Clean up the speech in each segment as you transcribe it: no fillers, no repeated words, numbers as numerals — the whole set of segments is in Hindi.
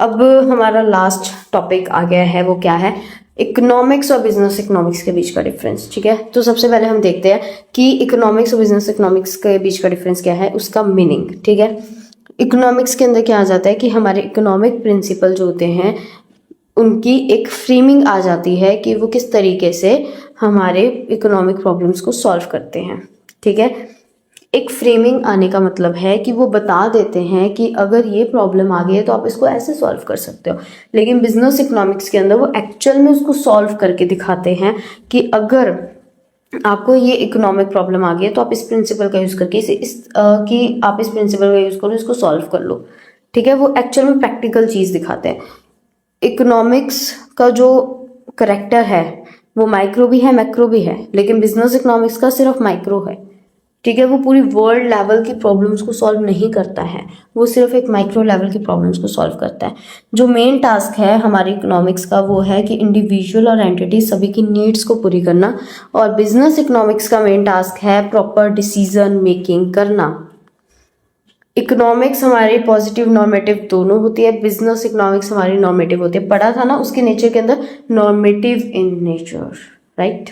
अब हमारा लास्ट टॉपिक आ गया है, वो क्या है, इकोनॉमिक्स और बिजनेस इकोनॉमिक्स के बीच का डिफरेंस। ठीक है, तो सबसे पहले हम देखते हैं कि इकोनॉमिक्स और बिजनेस इकोनॉमिक्स के बीच का डिफरेंस क्या है, उसका मीनिंग। ठीक है, इकोनॉमिक्स के अंदर क्या आ जाता है कि हमारे इकोनॉमिक प्रिंसिपल जो होते हैं उनकी एक फ्रेमिंग आ जाती है कि वो किस तरीके से हमारे इकोनॉमिक प्रॉब्लम्स को सॉल्व करते हैं। ठीक है, एक फ्रेमिंग आने का मतलब है कि वो बता देते हैं कि अगर ये प्रॉब्लम आ गई है तो आप इसको ऐसे सॉल्व कर सकते हो। लेकिन बिजनेस इकोनॉमिक्स के अंदर वो एक्चुअल में उसको सॉल्व करके दिखाते हैं कि अगर आपको ये इकोनॉमिक प्रॉब्लम आ गई है तो आप इस प्रिंसिपल का यूज़ करके कि आप इस प्रिंसिपल का यूज़ करो, इसको सॉल्व कर लो। ठीक है, वो एक्चुअल में प्रैक्टिकल चीज़ दिखाते हैं। इकोनॉमिक्स का जो करेक्टर है वो माइक्रो भी है मैक्रो भी है, लेकिन बिजनेस इकोनॉमिक्स का सिर्फ माइक्रो है। ठीक है, वो पूरी वर्ल्ड लेवल की प्रॉब्लम्स को सॉल्व नहीं करता है, वो सिर्फ एक माइक्रो लेवल की प्रॉब्लम्स को सॉल्व करता है। जो मेन टास्क है हमारे इकोनॉमिक्स का वो है कि इंडिविजुअल और एंटिटी सभी की नीड्स को पूरी करना, और बिजनेस इकोनॉमिक्स का मेन टास्क है प्रॉपर डिसीजन मेकिंग करना। इकोनॉमिक्स हमारी पॉजिटिव नॉर्मेटिव दोनों होती है, बिजनेस इकोनॉमिक्स हमारी नॉर्मेटिव होती है। पढ़ा था ना उसके नेचर के अंदर, normative in nature, right.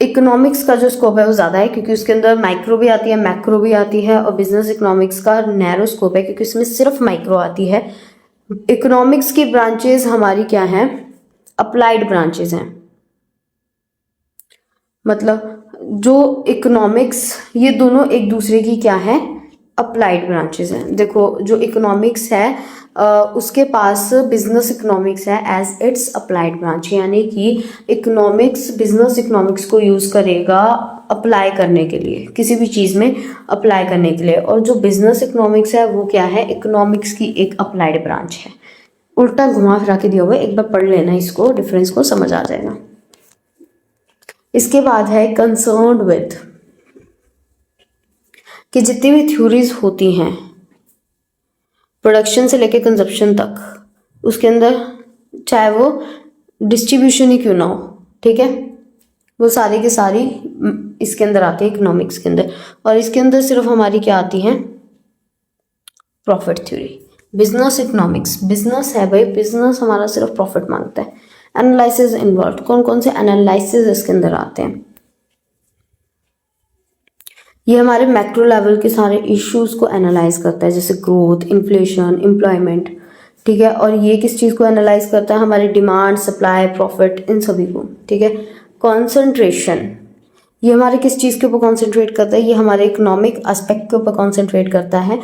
Economics का जो स्कोप है वो ज़्यादा है क्योंकि उसके अंदर माइक्रो भी आती है मैक्रो भी आती है, और बिजनेस इकोनॉमिक्स का नैरो स्कोप है क्योंकि इसमें सिर्फ माइक्रो आती है। इकोनॉमिक्स की ब्रांचेज हमारी क्या हैं, अप्लाइड ब्रांचेज हैं। मतलब जो इकोनॉमिक्स, ये दोनों एक दूसरे की क्या है, अप्लाइड ब्रांचेस हैं। देखो जो इकोनॉमिक्स है उसके पास बिजनेस इकोनॉमिक्स है एज इट्स अप्लाइड ब्रांच, यानी कि इकोनॉमिक्स बिजनेस इकोनॉमिक्स को यूज़ करेगा अप्लाई करने के लिए, किसी भी चीज़ में अप्लाई करने के लिए। और जो बिजनेस इकोनॉमिक्स है वो क्या है, इकोनॉमिक्स की एक अप्लाइड ब्रांच है। उल्टा घुमा फिरा के दिया हुआ है, एक बार पढ़ लेना इसको, डिफरेंस को समझ आ जाएगा। इसके बाद है कंसर्न्ड विद, कि जितनी भी थ्योरीज होती हैं प्रोडक्शन से लेके कंजप्शन तक, उसके अंदर चाहे वो डिस्ट्रीब्यूशन ही क्यों ना हो, ठीक है, वो सारी की सारी इसके अंदर आती है इकोनॉमिक्स के अंदर। और इसके अंदर सिर्फ हमारी क्या आती है, profit theory. Business economics, business है भाई, बिजनेस हमारा सिर्फ प्रॉफिट मांगता है। एनालिसिस इन्वॉल्व, कौन कौन से एनालिसिस इसके अंदर आते हैं, ये हमारे मैक्रो लेवल के सारे इश्यूज को एनालाइज करता है, जैसे ग्रोथ, इन्फ्लेशन, एम्प्लॉयमेंट। ठीक है, और ये किस चीज़ को एनालाइज करता है, हमारी डिमांड, सप्लाई, प्रॉफिट, इन सभी को। ठीक है, कॉन्सेंट्रेशन, ये हमारे किस चीज़ के ऊपर कॉन्सेंट्रेट करता है, ये हमारे इकोनॉमिक एस्पेक्ट के ऊपर कॉन्सेंट्रेट करता है।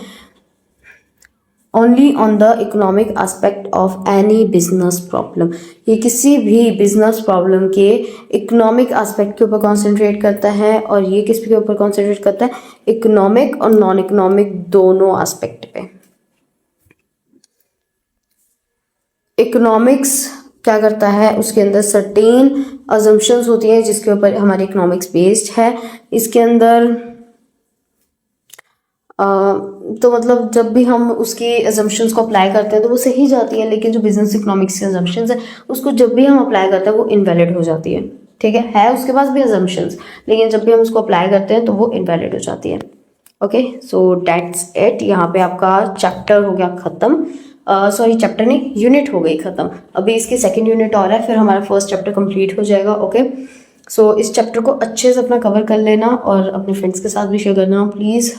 Only on the economic aspect of any business problem, ये किसी भी बिजनेस प्रॉब्लम के इकोनॉमिक एस्पेक्ट के ऊपर कॉन्सेंट्रेट करता है। और ये किस के ऊपर कॉन्सेंट्रेट करता है, इकोनॉमिक और नॉन इकोनॉमिक दोनों एस्पेक्ट पे। इकोनॉमिक्स क्या करता है, उसके अंदर सर्टेन अजम्पशंस होती हैं जिसके ऊपर हमारी इकोनॉमिक्स बेस्ड है। इसके अंदर तो मतलब जब भी हम उसकी अजम्पशंस को अप्लाई करते हैं तो वो सही जाती है, लेकिन जो बिजनेस इकोनॉमिक्स की अजम्पशंस है उसको जब भी हम अप्लाई करते हैं वो इनवैलिड हो जाती है। ठीक है उसके पास भी अजम्पशंस, लेकिन जब भी हम उसको अप्लाई करते हैं तो वो इनवैलिड हो जाती है। Okay, so that's it. यहाँ पे आपका चैप्टर हो गया खत्म, सॉरी चैप्टर नहीं, यूनिट हो गई खत्म। अभी इसकी सेकेंड यूनिट और है, फिर हमारा फर्स्ट चैप्टर कंप्लीट हो जाएगा। ओके, सो इस चैप्टर को अच्छे से अपना कवर कर लेना और अपने फ्रेंड्स के साथ भी शेयर करना प्लीज़।